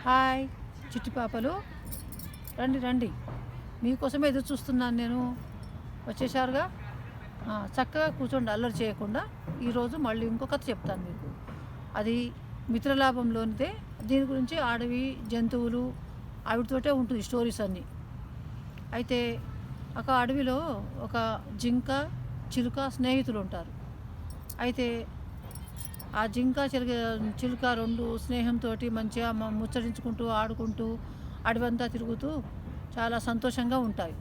Hi చిట్టి పాపలు, రండి రండి. మీకోసమే ఎదురు చూస్తున్నాను నేను. వచ్చేసారుగా. చక్కగా కూర్చోండి, అల్లరి చేయకుండా. ఈరోజు మళ్ళీ ఇంకో కథ చెప్తాను మీకు. అది మిత్రలాభంలోనిదే. దీని గురించి అడవి జంతువులు ఆవిడతోటే ఉంటుంది స్టోరీస్ అన్నీ. అయితే ఒక అడవిలో ఒక జింక చిలుక స్నేహితులు ఉంటారు. అయితే ఆ జింక చిలుక రెండు స్నేహంతో మంచిగా ముచ్చరించుకుంటూ ఆడుకుంటూ అడవంతా తిరుగుతూ చాలా సంతోషంగా ఉంటాయి.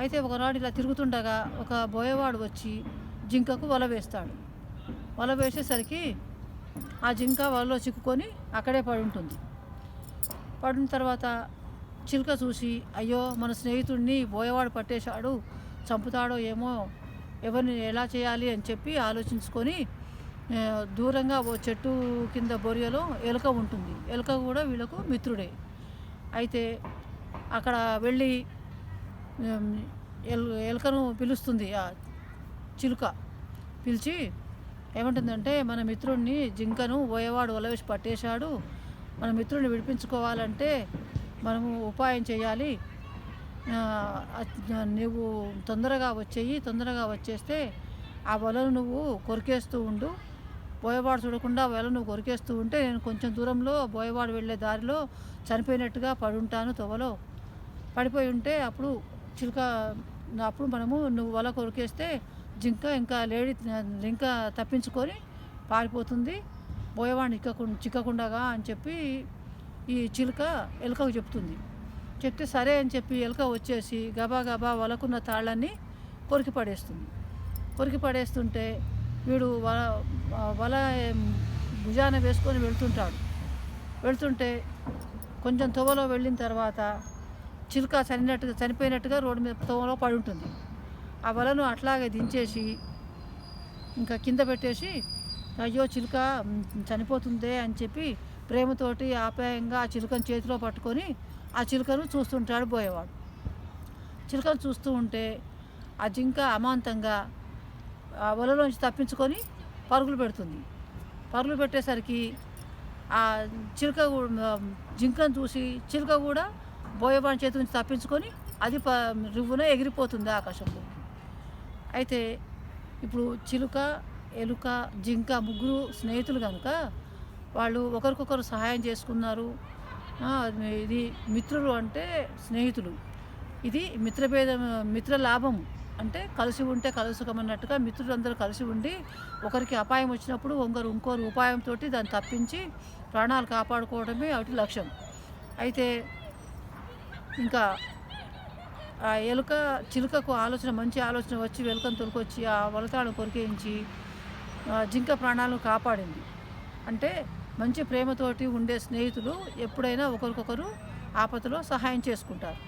అయితే ఒకనాడు ఇలా తిరుగుతుండగా ఒక బోయవాడు వచ్చి జింకకు వల వేస్తాడు. వల వేసేసరికి ఆ జింక వలలో చిక్కుకొని అక్కడే పడి ఉంటుంది. పడిన తర్వాత చిలుక చూసి, అయ్యో మన స్నేహితుడిని బోయవాడు పట్టేశాడు, చంపుతాడో ఏమో, ఎవరిని ఎలా చేయాలి అని చెప్పి ఆలోచించుకొని దూరంగా ఓ చెట్టు కింద బొరియలో ఎలుక ఉంటుంది. ఎలుక కూడా వీళ్ళకు మిత్రుడే. అయితే అక్కడ వెళ్ళి ఎలుకను పిలుస్తుంది. ఆ చిలుక పిలిచి ఏమంటుందంటే, మన మిత్రుడిని జింకను బోయవాడు వలవేసి పట్టేశాడు, మన మిత్రుడిని విడిపించుకోవాలంటే మనము ఉపాయం చేయాలి. నువ్వు తొందరగా వచ్చేయి, తొందరగా వచ్చేస్తే ఆ వలను నువ్వు కొరికేస్తూ ఉండు, బోయవాడు చూడకుండా వల నువ్వు కొరికేస్తూ ఉంటే నేను కొంచెం దూరంలో బోయవాడు వెళ్ళే దారిలో చనిపోయినట్టుగా పడుంటాను, తొవలో పడిపోయి ఉంటే అప్పుడు చిలుక అప్పుడు నువ్వు వల కొరికేస్తే జింక ఇంకా తప్పించుకొని పారిపోతుంది, బోయవాడిని చిక్కకుండగా అని చెప్పి ఈ చిలుక ఎలుకకు చెప్తుంది. చెప్తే సరే అని చెప్పి ఎలుక వచ్చేసి గబా గబా వలకున్న తాళ్ళన్నీ కొరికి పడేస్తుంది. కొరికి పడేస్తుంటే వీడు వల భుజాన వేసుకొని వెళ్తుంటే కొంచెం తొవలో వెళ్ళిన తర్వాత చిలుక చనిపోయినట్టుగా రోడ్డు మీద తొవలో పడి ఉంటుంది. ఆ వలను అట్లాగే దించేసి ఇంకా కింద పెట్టేసి, అయ్యో చిలుక చనిపోతుందే అని చెప్పి ప్రేమతోటి ఆప్యాయంగా ఆ చిలుకను చేతిలో పట్టుకొని ఆ చిలుకను చూస్తుంటాడు బోయేవాడు. చిలుకను చూస్తూ ఉంటే ఆ జింక అమాంతంగా ఆ వలలోంచి తప్పించుకొని పరుగులు పెడుతుంది. పరుగులు పెట్టేసరికి ఆ జింకను చూసి చిలుక కూడా బోయవాడి చేతి నుంచి తప్పించుకొని అది రివ్వున ఎగిరిపోతుంది ఆకాశంలో. అయితే ఇప్పుడు చిలుక ఎలుక జింక ముగ్గురు స్నేహితులు కనుక వాళ్ళు ఒకరికొకరు సహాయం చేసుకున్నారు. ఇది మిత్రులు అంటే స్నేహితులు, ఇది మిత్ర లాభము అంటే కలిసి ఉంటే కలుసుకమన్నట్టుగా మిత్రులందరూ కలిసి ఉండి ఒకరికి అపాయం వచ్చినప్పుడు ఇంకోరు ఉపాయంతో దాన్ని తప్పించి ప్రాణాలు కాపాడుకోవడమే వాటి లక్ష్యం. అయితే ఇంకా ఆ చిలుకకు మంచి ఆలోచన వచ్చి ఎలుకను తొలికొచ్చి ఆ వలతాడు కొరికేయించి జింక ప్రాణాలను కాపాడింది. అంటే మంచి ప్రేమతోటి ఉండే స్నేహితులు ఎప్పుడైనా ఒకరికొకరు ఆపదలో సహాయం చేసుకుంటారు.